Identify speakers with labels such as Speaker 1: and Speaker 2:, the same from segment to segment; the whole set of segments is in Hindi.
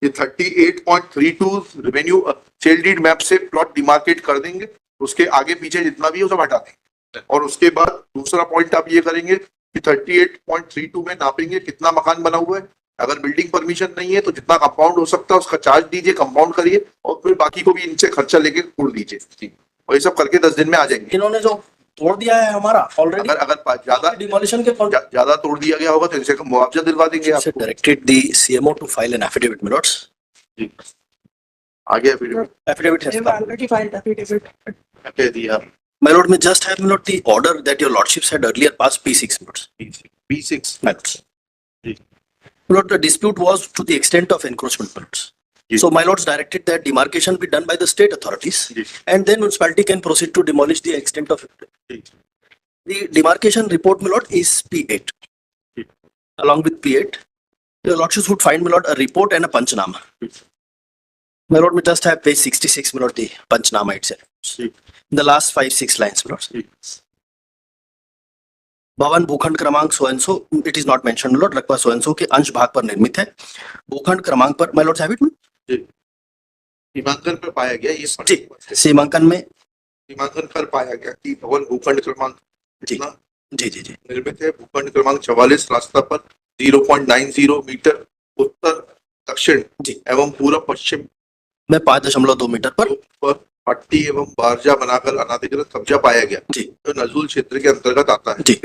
Speaker 1: ये 38.32 रेवेन्यू सेल डीड मैप से प्लॉट डिमार्केट कर देंगे, उसके आगे पीछे जितना भी है वो सब हटा देंगे। और उसके बाद दूसरा पॉइंट आप ये करेंगे कि 38.32 में नापेंगे कितना मकान बना हुआ है। अगर बिल्डिंग परमिशन नहीं है तो जितना कंपाउंड हो सकता है उसका चार्ज दीजिए, कंपाउंड करिए, और फिर बाकी को भी इनसे खर्चा लेके छोड़ दीजिए, और ये सब करके 10 दिन में आ जाएंगे।
Speaker 2: इन्होंने जो तोड़ दिया है हमारा ऑलरेडी,
Speaker 1: अगर ज्यादा
Speaker 2: डिमोलिशन के
Speaker 1: ज्यादा तोड़ दिया गया होगा तो इनसे मुआवजा दिलवा देंगे आपको।
Speaker 2: Directed the CMO to file an affidavit my lords।
Speaker 1: जी, आगे affidavit
Speaker 2: has come।
Speaker 3: already filed affidavit.
Speaker 1: कह दिया।
Speaker 2: My lord, may just have my lord the order that your lordships had earlier passed P6 my lords।
Speaker 1: P6
Speaker 2: My lords।
Speaker 1: Ji.
Speaker 2: My lord, the dispute was to the extent of encroachment my lords।
Speaker 1: Ji.
Speaker 2: So my lords directed that demarcation be done by the state authorities,
Speaker 1: ji.
Speaker 2: and then municipality can proceed to demolish the extent of it।
Speaker 1: Ji.
Speaker 2: The demarcation report my lord is P8।
Speaker 1: Ji.
Speaker 2: Along with P8, your lordships would find my lord a report and a panchnama।
Speaker 1: Ji.
Speaker 2: My lord, may just have page 66 my lord the panchnama itself।
Speaker 1: Ji.
Speaker 2: The last 5-6 lines my lord।
Speaker 1: जी।
Speaker 2: भवन भूखंड क्रमांक so and so, it is not mention my lord, रकबा सो एंड सो के अंश भाग पर निर्मित है। भूखंड क्रमांक पर my lord have it।
Speaker 1: जी। सीमांकन पर पाया गया ये
Speaker 2: जी, सीमांकन में
Speaker 1: सीमांकन पर पाया गया कि भवन भूखंड क्रमांक
Speaker 2: जी
Speaker 1: कितना
Speaker 2: जी जी जी
Speaker 1: निर्मित है। भूखंड क्रमांक 44 रास्ता पर 0.90 मीटर उत्तर दक्षिण
Speaker 2: जी
Speaker 1: एवं पूर्व पश्चिम
Speaker 2: में 5.2 मीटर पर
Speaker 1: पट्टी एवं बारजा बनाकर अनाधिकृत कब्जा पाया गया,
Speaker 2: जी
Speaker 1: जो नजूल क्षेत्र के अंतर्गत आता है।
Speaker 2: जी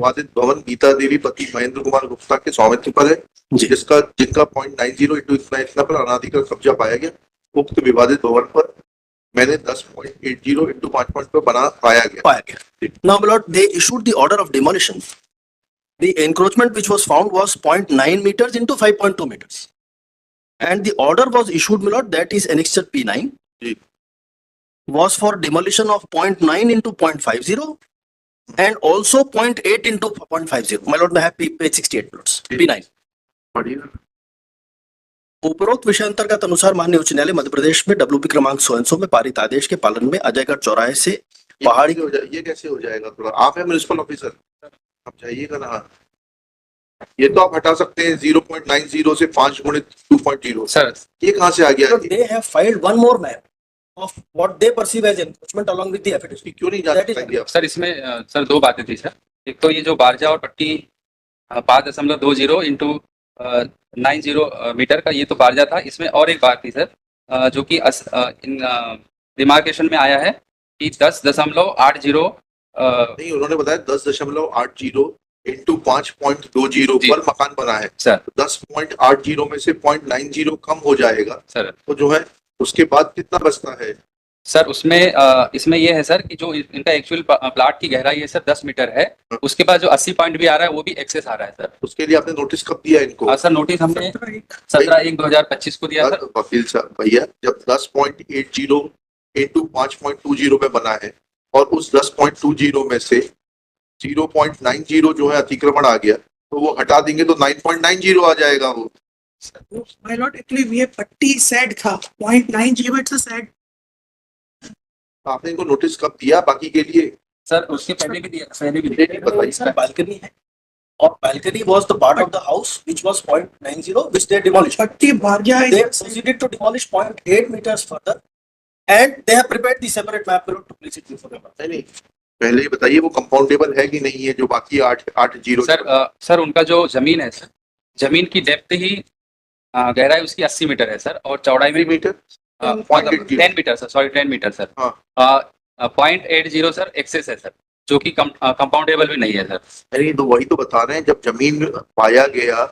Speaker 1: वादित भवन गीता देवी पति महेंद्र कुमार गुप्ता के स्वामित्व पर है,
Speaker 2: जी
Speaker 1: जिनका 0.90 इंटू इतना पर अनाधिकृत कब्जा पाया गया। उक्त विवादित भवन पर मैंने 10.80 इंटू 5 पर बना पाया गया।
Speaker 2: Now my lord, they issued the order of demolition। The encroachment which was found was 0.9 meters into 5.2 meters, and the order was issued my lord, that is annexure P9
Speaker 1: ji.
Speaker 2: was for demolition of 0.9 into 0.50 and also 0.8 into 0.50 my lord, may have page 68 my lords, P9।
Speaker 1: बढ़िया।
Speaker 2: उपरोक्त विषय अंतर्गत अनुसार माननीय उच्च न्यायालय मध्य प्रदेश में WP क्रमांक 100 में पारित आदेश के पालन में अजयगढ़ चौराहे से पहाड़ी
Speaker 1: ये कैसे हो जाएगा? थोड़ा आप है म्युनिसिपल ऑफिसर, आप जाइएगा ना। ये तो आप हटा सकते हैं 0.90 से 5 गुणित 2.0।
Speaker 4: सर
Speaker 1: ये कहाँ से आ गया?
Speaker 2: they have filed one more map of what they perceive as encroachment along with the affidavit।
Speaker 1: क्यों नहीं जा
Speaker 2: That is-
Speaker 1: पाएंगे आप?
Speaker 4: सर इसमें सर दो बातें थी सर। एक तो ये जो बारजा और पट्टी 5.20 इंटू 90 मीटर का ये तो बारजा था। इसमें और एक बात थी सर, जो कि इन डिमार्केशन में आया है कि 10.80
Speaker 1: नहीं, उन्होंने बताया 10.80 इंटू 5.20
Speaker 4: जी।
Speaker 1: पर मकान बना है
Speaker 4: सर।
Speaker 1: 10.80 में से 0.90 कम हो जाएगा
Speaker 4: सर।
Speaker 1: तो जो है उसके बाद कितना बचता है?
Speaker 4: सर उसमें इसमें ये है सर कि जो इनका एक्चुअल प्लाट की गहराई है सर 10 मीटर है, उसके बाद जो 80 पॉइंट भी आ रहा है वो भी एक्सेस आ रहा है सर।
Speaker 1: उसके लिए आपने नोटिस कब दिया इनको?
Speaker 4: सर नोटिस हमने 17/1/2025 को दिया सर।
Speaker 1: वकील साहब भैया, जब 10.80 इंटू 5.20 में बना है और उस 10.20 में से 0.90 जो है अतिक्रमण आ गया तो वो हटा देंगे तो 9.90 आ जाएगा वो।
Speaker 3: My lord, actually we have पट्टी said था 0.90 it's a said।
Speaker 1: आपने इनको नोटिस कब दिया बाकी के लिए?
Speaker 4: सर उसके पहले भी दिया, पहले भी
Speaker 1: बताइए।
Speaker 2: सर बालकनी है और balcony was the part of the house which was 0.90 which they demolished।
Speaker 3: पट्टी बारजा
Speaker 2: They proceeded to demolish 0.8 meters further and they have prepared the separate map to place it before them।
Speaker 1: नहीं, पहले ही बताइए वो कंपाउंडेबल है कि नहीं है जो बाकी 8.80?
Speaker 4: सर उनका जो जमीन है सर, जमीन की डेप्थ ही गहराई उसकी 80 मीटर है सर, और चौड़ाई में
Speaker 1: मीटर
Speaker 4: मतलब 10 metre sir, sorry 10 metre sir. 0.80 sir excess है सर, जो कि कंपाउंडेबल भी नहीं है सर।
Speaker 1: अरे तो वही तो बता रहे हैं, जब जमीन पाया गया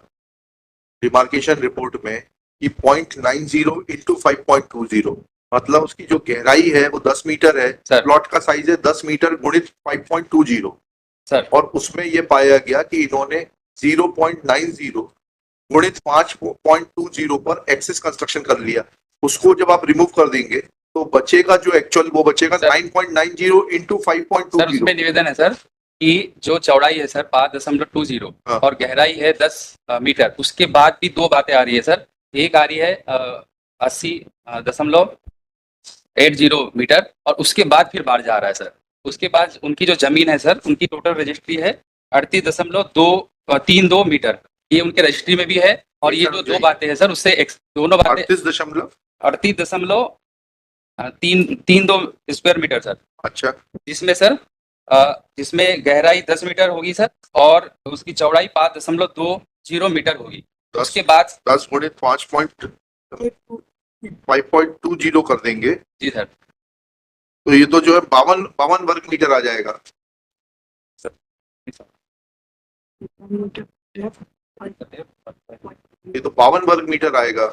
Speaker 1: डिमार्केशन रिपोर्ट में कि 0.90 इंटू 5.20 मतलब उसकी जो गहराई है वो 10 मीटर है
Speaker 4: सर।
Speaker 1: प्लॉट का साइज है 10 मीटर गुणित 5.20
Speaker 4: सर।
Speaker 1: और उसमें ये पाया गया कि इन्होंने 0.90 गुणित 5.20 पर एक्सेस कंस्ट्रक्शन कर लिया। उसको जब आप रिमूव कर देंगे तो बचेगा जो एक्चुअल वो बचेगा 9.90 इंटू 5.20।
Speaker 4: सर उसमें निवेदन है सर कि जो चौड़ाई है सर 5.20 और गहराई है 10 मीटर, उसके बाद भी दो बातें आ रही है सर। एक आ रही है 80.80 मीटर और उसके बाद फिर बाहर जा रहा है सर। उसके बाद उनकी जो जमीन है सर, उनकी टोटल रजिस्ट्री है 38.232 मीटर, ये उनके रजिस्ट्री में भी है और ये जो दो बातें हैं सर उससे दोनों बातें
Speaker 1: 38 दशमलव
Speaker 4: 38.32 स्क्वायर मीटर सर,
Speaker 1: अच्छा
Speaker 4: जिसमें सर जिसमें गहराई 10 मीटर होगी सर और उसकी चौड़ाई 5.20 मीटर होगी। उसके बाद
Speaker 1: 10 गुणे 5.20 कर देंगे
Speaker 4: जी सर,
Speaker 1: तो ये तो जो है 52 वर्ग मीटर आ जाएगा। ये तो 52 वर्ग मीटर आएगा।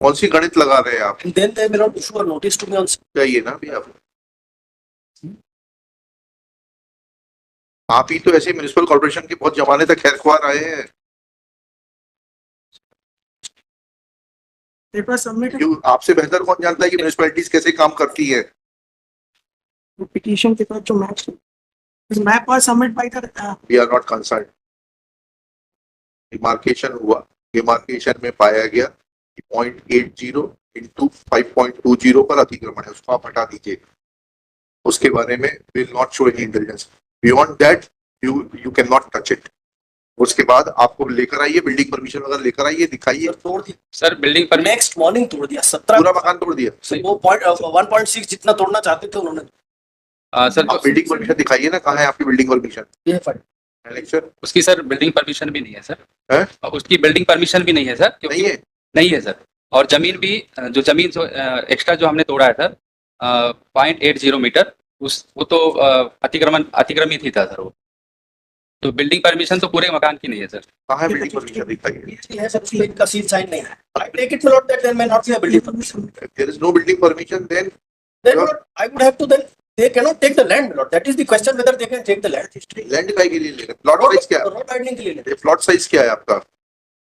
Speaker 1: कौन सी गणित लगा रहे हैं आप?
Speaker 2: And then they will not issue a notice to me on.
Speaker 1: चाहिए ना भैया आप ही तो ऐसे म्युनिसिपल कॉर्पोरेशन के बहुत जमाने तक खैरख्वाह रहे हैं।
Speaker 3: पेपर सबमिट
Speaker 1: क्यों आपसे बेहतर कौन जानता है कि म्युनिसिपैलिटीज कैसे काम करती है?
Speaker 3: पिटीशन के बाद जो match map was submit by the
Speaker 1: we are not concern. Demarcation हुआ, डिमार्केशन में पाया गया कि 0.80 इंटू 5.20 पर अतिक्रमण है, उसको आप हटा दीजिए। उसके बारे में will not show any intelligence, beyond that you can not touch it. उसके बाद आपको लेकर आइए, बिल्डिंग परमिशन वगैरह लेकर आइए, दिखाइए।
Speaker 2: तोड़ दिया
Speaker 4: सर बिल्डिंग पर
Speaker 2: नेक्स्ट मॉर्निंग, तोड़ दिया 17
Speaker 1: पूरा मकान तोड़ दिया।
Speaker 2: वो 1.6 जितना तोड़ना चाहते थे उन्होंने।
Speaker 4: सर
Speaker 1: आप बिल्डिंग परमिशन दिखाइए ना, कहाँ है आपकी बिल्डिंग परमिशन?
Speaker 2: ये फाइल
Speaker 1: सर
Speaker 4: उसकी सर बिल्डिंग परमिशन भी नहीं है सर,
Speaker 1: है?
Speaker 4: उसकी बिल्डिंग परमिशन भी नहीं है सर, क्योंकि
Speaker 1: नहीं है।
Speaker 4: नहीं है सर। और जमीन भी जो जमीन जो एक्स्ट्रा जो हमने तोड़ा है सर 0.80 मीटर, उस वो तो अतिक्रमित ही था सर वो। तो बिल्डिंग परमिशन तो पूरे मकान की नहीं है सर।
Speaker 1: कहाँ है बिल्डिंग परमिशन? दिखाइए।
Speaker 2: है सर, उसमें इनका सील साइन नहीं है। I take it not that there may not be a building permission.
Speaker 1: There is no building permission, then
Speaker 2: Then not, I would have to then they cannot take the land, Lord. That is the question whether they can take the land.
Speaker 1: Land काय के लिए ले रहे? प्लॉट साइज क्या है?
Speaker 2: रोड वाइडनिंग के लिए ले।
Speaker 1: प्लॉट साइज क्या है आपका?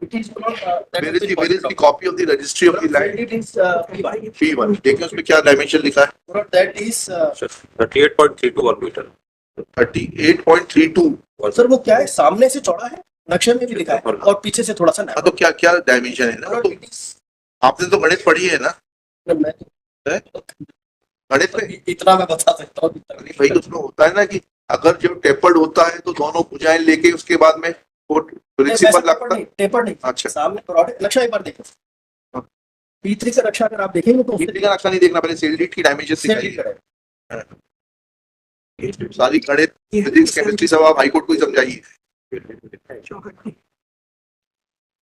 Speaker 2: It is not.
Speaker 1: Where is the copy of the registry of the land?
Speaker 2: It is
Speaker 1: P1 देखिए उसमें क्या डायमेंशन लिखा है?
Speaker 2: Lord, that is
Speaker 5: 38.32 वर्ग मीटर
Speaker 1: 38.32।
Speaker 2: सर वो क्या है, सामने से चौड़ा है, नक्शे में भी लिखा है, और पीछे से थोड़ा सा
Speaker 1: हाँ तो क्या क्या डायमेंशन है ना? तो आपने तो गणित पढ़ी है ना? गणित में
Speaker 2: इतना मैं बता सकता हूँ।
Speaker 1: भाई तो उसमें होता है ना कि अगर जब टेपर्ड होता है तो दोनों भुजाएं लेके उसके बाद में वो प्रिंसिपल लगता है।
Speaker 2: टेपर नहीं,
Speaker 1: अच्छा
Speaker 2: सामने नक्शा एक बार देखो। P3 का नक्शा अगर आप देखेंगे तो
Speaker 1: P3 का नक्शा नहीं देखना, पहले सेल डीड की डायमेंशन दिखाइए। सारी गणित फिजिक्स केमिस्ट्री सब आप हाईकोर्ट को ही समझाइए।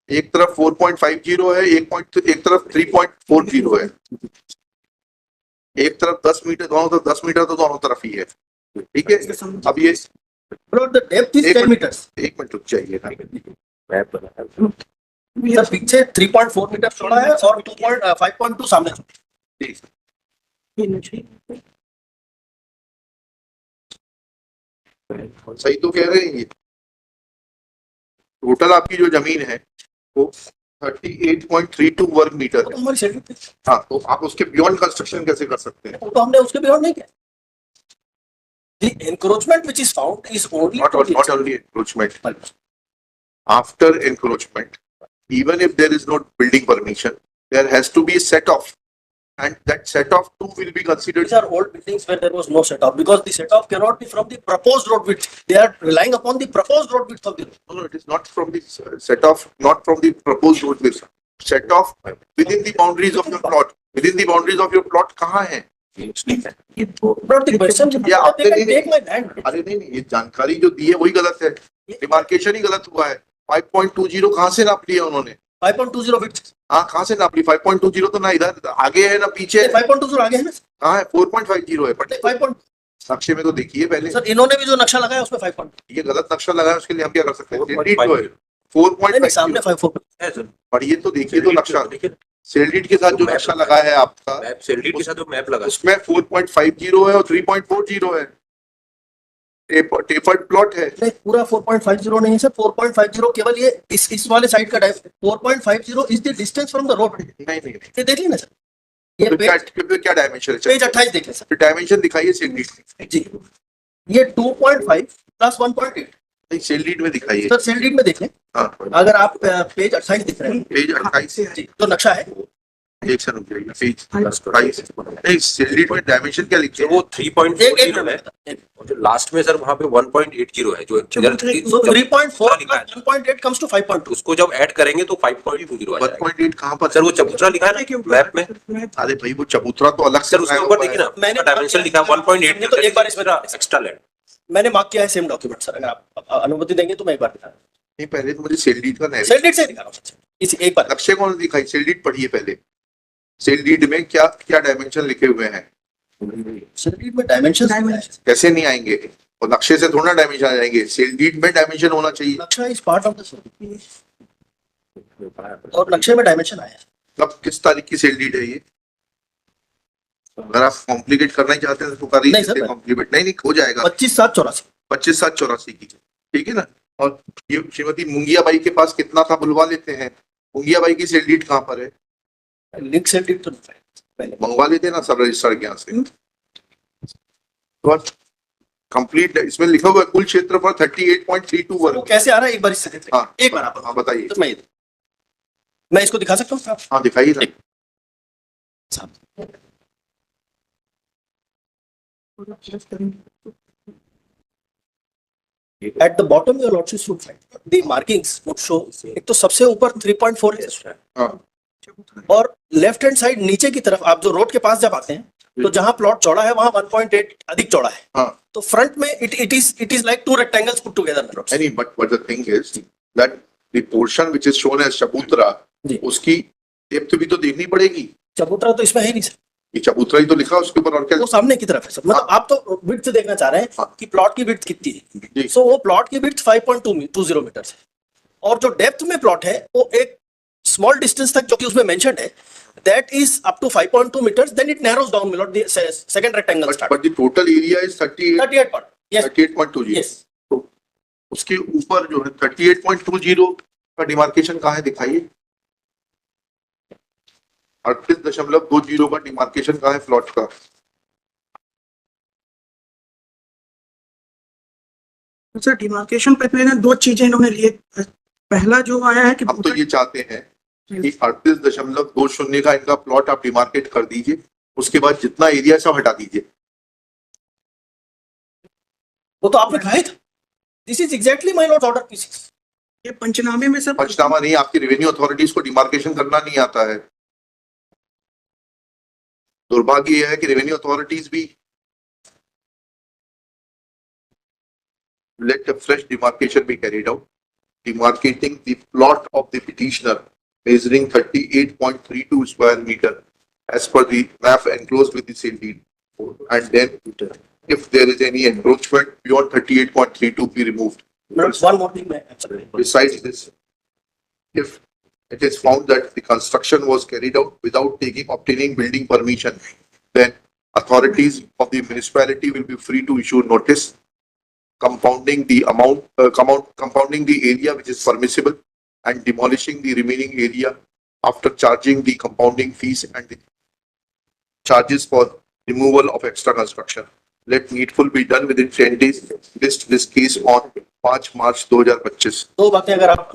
Speaker 1: एक तरफ 4.50 है, एक तरफ 3.40 है, एक तरफ 10 मीटर, दोनों तरफ 10 मीटर, तो दोनों तरफ ही है। ठीक है, अब ये
Speaker 2: the depth is 10 meters.
Speaker 1: एक मिनट रुक जाइए ना।
Speaker 5: मैप बना है।
Speaker 2: सर पीछे 3.4 मीटर चौड़ा है और 5.2 सामने।
Speaker 1: सही तो कह रहे हैं ये। टोटल आपकी जो जमीन है वो 38.32 वर्ग मीटर है।
Speaker 2: हमारी शेड्यूल पे
Speaker 1: हाँ, तो आप उसके बियॉन्ड कंस्ट्रक्शन कैसे कर सकते हैं?
Speaker 2: वो तो हमने उसके बियॉन्ड नहीं किया। The encroachment which is found is only
Speaker 1: Not only encroachment. After encroachment, even if there is no building permission, there has to be a set off, and that set off too will be considered.
Speaker 2: These are old buildings where there was no set off, because the set off cannot be from the proposed road width. They are relying upon the proposed road width of the road.
Speaker 1: No, it is not from the set off, not from the proposed road width. Set off within the boundaries of your plot. Within the boundaries of your plot कहाँ है?
Speaker 2: Not the question.
Speaker 1: Yeah,
Speaker 2: They can take my land.
Speaker 1: अरे नहीं, ये जानकारी जो दी है वही गलत है। डिमार्केशन ही गलत हुआ है। 5.20 कहाँ से नाप लिया उन्होंने?
Speaker 2: 5.20 width.
Speaker 1: हाँ, कहाँ से नाप ली? 5.20 तो ना इधर आगे है ना पीछे है।
Speaker 2: 5.20 आगे है ना?
Speaker 1: कहाँ है? 4.50 है। बट
Speaker 2: 5.
Speaker 1: नक्शे में तो देखिए पहले।
Speaker 2: सर इन्होंने भी जो नक्शा लगाया उसमें 5.
Speaker 1: ये गलत नक्शा लगाया, उसके लिए हम क्या कर सकते हैं?
Speaker 5: 4.5
Speaker 2: नहीं, सामने
Speaker 1: 4.5
Speaker 5: है सर।
Speaker 1: और ये तो देखिए तो नक्शा सेलडीड के साथ जो नक्शा लगा है आपका,
Speaker 5: मैप सेलडीड के साथ जो मैप लगा
Speaker 1: उसमें 4.50 है और 3.40 है। टेपर्ड प्लॉट है।
Speaker 2: नहीं, पूरा 4.50 नहीं सर, 4.50 केवल ये इस वाले साइड का 4.50 is the distance from the road.
Speaker 1: नहीं नहीं,
Speaker 2: ये देख ली ना सर, ये
Speaker 1: क्या डायमेंशन है?
Speaker 2: पेज 28 देख लें सर
Speaker 1: डायमेंशन दिखाइए सेलडीड।
Speaker 2: जी। ये 2.5 प्लस 1.8
Speaker 1: नहीं, सेलडीड में दिखाइए।
Speaker 2: सर सेलडीड में देख लें।
Speaker 1: हाँ,
Speaker 2: अगर आप पेज 28 दिख रहे हैं,
Speaker 1: पेज 28
Speaker 2: जी, तो नक्शा है
Speaker 1: एक से रुक जाइए पेज 22 नहीं सेल्डीड में डायमेंशन क्या लिखे
Speaker 5: तो वो 3.40
Speaker 2: एक
Speaker 5: है
Speaker 2: मिनट
Speaker 5: और जो लास्ट में सर वहाँ पे 1.80 है जो इधर
Speaker 2: so 3.4 plus 1.8 comes to 5.2.
Speaker 5: उसको जब ऐड करेंगे तो 5.20 आ जाएगा
Speaker 1: 1.8 कहाँ पर
Speaker 5: सर वो चबूतरा लिखा है ना मैप में
Speaker 1: अरे भाई वो चबूतरा तो अलग से
Speaker 5: सर उसके ऊपर देखिए ना
Speaker 2: मैंने
Speaker 5: डायमेंशन लिखा है 1.8
Speaker 2: तो एक बार इसमें
Speaker 5: एक्स्ट्रा लैंड
Speaker 2: मैंने मार्क किया है सेम डॉक्यूमेंट सर, अगर आप अनुमति देंगे तो मैं एक बार दिखा
Speaker 1: नहीं पहले तो मुझे सेल्डीड का
Speaker 2: सेल डेट से दिखा रहा हूँ इसी एक बार
Speaker 1: नक्शे कौन दिखाई सेल्डीड पढ़िए पहले सेल्डीड में क्या क्या डायमेंशन लिखे हुए हैं
Speaker 2: सेल डेट में डायमेंशन
Speaker 1: कैसे नहीं आएंगे और नक्शे से थोड़ा डायमेंशन आ जाएंगे सेल्डीड में डायमेंशन होना चाहिए
Speaker 2: नक्शा इज पार्ट ऑफ द और नक्शे में डायमेंशन आया है।
Speaker 1: अब किस तारीख की सेल्डीड है ये अगर आप कॉम्प्लिकेट करना ही चाहते हैं तो कर
Speaker 2: नहीं सर,
Speaker 1: कॉम्प्लीमेंट नहीं हो जाएगा
Speaker 2: 25/7/84
Speaker 1: 25/7/84 की ठीक है ना। और ये श्रीमती मुंगिया बाई के पास कितना था बुलवा लेते हैं मुंगिया बाई की सेल्डीड कहाँ पर है
Speaker 2: लिंक सेल डेट तो नहीं है पहले
Speaker 1: मंगवा लेते हैं ना सब रजिस्टर के यहाँ से कंप्लीट इसमें लिखा हुआ है कुल क्षेत्र पर 38.32
Speaker 2: वो
Speaker 1: वर्ग
Speaker 2: कैसे आ रहा है एक बार इससे देखते हैं।
Speaker 1: हाँ
Speaker 2: एक बार आप
Speaker 1: हाँ बताइए
Speaker 2: तो मैं इसको दिखा सकता हूँ
Speaker 1: हाँ दिखाइए ना
Speaker 2: at the bottom your lordship should find the markings would show एक तो सबसे ऊपर 3.4 है
Speaker 1: हाँ
Speaker 2: और लेफ्ट हैंड साइड नीचे की तरफ आप जो रोड के पास जब आते हैं तो जहां प्लॉट चौड़ा है वहां 1.8 अधिक चौड़ा है
Speaker 1: हाँ
Speaker 2: तो फ्रंट में it is like to rectangles put together
Speaker 1: any but the thing is that the portion which is shown as चबूतरा
Speaker 2: जी।
Speaker 1: उसकी डेप्थ भी तो देखनी पड़ेगी
Speaker 2: चबूतरा तो इसमें है नहीं सर,
Speaker 1: ये चबूतरा ही तो लिखा है उसके ऊपर और क्या
Speaker 2: वो सामने की तरफ है सर, मतलब आप तो विड्थ देखना चाह रहे हैं
Speaker 1: हाँ।
Speaker 2: कि प्लॉट की विड्थ कितनी है।
Speaker 1: जी।
Speaker 2: सो वो प्लॉट की विड्थ 5.20 मीटर है और जो डेप्थ में प्लॉट है वो एक स्मॉल डिस्टेंस तक जो कि उसमें मेंशन्ड है that is up to 5.2 meters, then it narrows down below the second rectangle start.
Speaker 1: but the total area is
Speaker 2: 38 part. Yes.
Speaker 1: 38.20
Speaker 2: Yes.
Speaker 1: तो उसके ऊपर जो है 38.20 का डिमार्केशन कहाँ है दिखाइए 38.20 का डिमार्केशन कहाँ है प्लॉट का
Speaker 3: सर डिमार्केशन पे तो दो चीजें इन्होंने लिए। पहला जो आया है कि
Speaker 1: हम तो ये चाहते हैं कि 38.20 का इनका प्लॉट आप डिमार्केट कर दीजिए उसके बाद जितना एरिया सब हटा दीजिए
Speaker 2: वो तो आपने कहा ही था। This is exactly my Lord's order P6।
Speaker 3: ये पंचनामे में सर
Speaker 1: पंचनामा नहीं आपकी रेवेन्यू अथॉरिटीज को डिमार्केशन करना नहीं आता है दुर्भाग्य यह है कि रेवेन्यू अथॉरिटीज भी let a fresh demarcation be carried out demarcating the plot of the petitioner measuring 38.32 square meter as per the map enclosed with the sale deed and then if there is any encroachment beyond 38.32 be removed.
Speaker 2: One more thing,
Speaker 1: Besides this, if it is found that the construction was carried out without obtaining building permission, then authorities of the municipality will be free to issue notice compounding the compounding the area which is permissible and demolishing the remaining area after charging the compounding fees and the charges for removal of extra construction. Let needful be done within 10 days. List this case on 5 March 2025.
Speaker 2: दो बातें अगर आप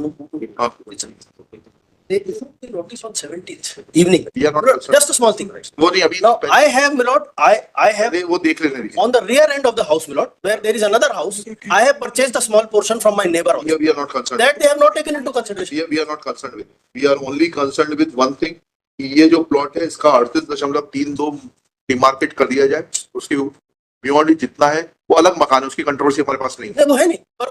Speaker 1: हाँ,
Speaker 2: they issued the notice on 17th evening.
Speaker 1: we are not concerned.
Speaker 2: Just a small thing.
Speaker 1: वो नहीं अभी
Speaker 2: Now I have, my lord, I have
Speaker 1: वो देख लेने दीजिए.
Speaker 2: on the rear end of the house, my lord, where there is another house. I have purchased a small portion from my neighbor also.
Speaker 1: We are not concerned.
Speaker 2: That they have not taken into consideration.
Speaker 1: We are not concerned with. We are only concerned with one thing. कि ये जो प्लॉट है इसका 38.32 डिमार्केट कर दिया जाए उसके बियॉन्ड जितना है वो अलग मकान है उसकी कंट्रोल से हमारे पास नहीं है
Speaker 2: वो है नहीं, पर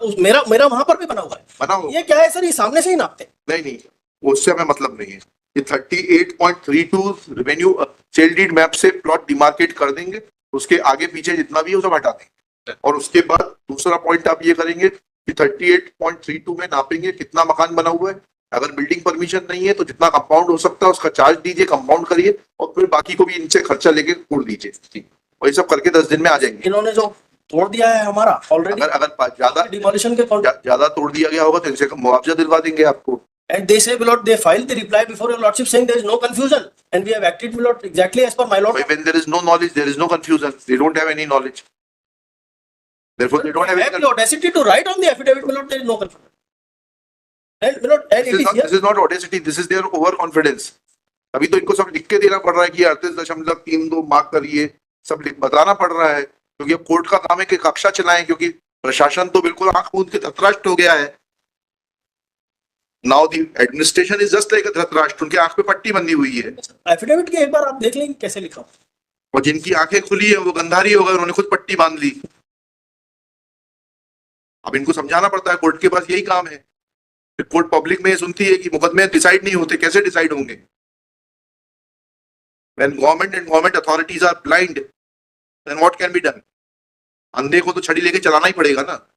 Speaker 2: मेरा वहां पर भी बना हुआ है।
Speaker 1: बनाओ
Speaker 2: ये क्या है सर, ये सामने से ही नापते हैं।
Speaker 1: नहीं उससे हमें मतलब नहीं है ये 38.32 रेवेन्यू सेल डीड मैप से प्लॉट डिमार्केट कर देंगे उसके आगे पीछे जितना भी है वो सब हटा देंगे और उसके बाद दूसरा पॉइंट आप ये करेंगे कि 38.32 में नापेंगे कितना मकान बना हुआ है अगर बिल्डिंग परमिशन नहीं है तो जितना कंपाउंड हो सकता है उसका चार्ज दीजिए कंपाउंड करिए और फिर बाकी को भी इनसे खर्चा लेके छोड़ दीजिए और ये सब करके 10 दिन में आ जाएंगे
Speaker 2: इन्होंने जो तोड़ दिया है हमारा ऑलरेडी,
Speaker 1: अगर ज्यादा
Speaker 2: डिमोलिशन के
Speaker 1: ज्यादा तोड़ दिया गया होगा तो इनसे मुआवजा दिलवा देंगे आपको
Speaker 2: and they say, my lord, they filed the reply before your lordship saying there is no confusion and we have acted, my lord, exactly as per my lord.
Speaker 1: when there is no knowledge there is no confusion they don't have any knowledge therefore they don't have any
Speaker 2: the audacity to write on the affidavit, my lord, there is no confusion. And my lord, and
Speaker 1: this is not audacity this is their overconfidence अभी तो इनको सब लिख के देना पड़ रहा है कि 38.32 मार्क करिए, सब बताना पड़ रहा है, क्योंकि अब कोर्ट का काम है कि कक्षा चलाएं, क्योंकि प्रशासन तो बिल्कुल आंख मूंद के धृतराष्ट्र हो गया है। Now the administration is just like अ धृतराष्ट्र, उनके आंख पे पट्टी बंधी हुई है,
Speaker 2: एफिडेविट के एक बार आप देख लेंगे कैसे लिखा हो।
Speaker 1: और जिनकी आंखें खुली है वो गंधारी हो गए, उन्होंने खुद पट्टी बांध ली। अब इनको समझाना पड़ता है, कोर्ट के पास यही काम है। फिर कोर्ट पब्लिक में सुनती है कि मुकदमे डिसाइड नहीं होते, कैसे डिसाइड होंगे? When government and government authorities are blind, then what can be done? अंधे को तो छड़ी लेके चलाना ही पड़ेगा ना।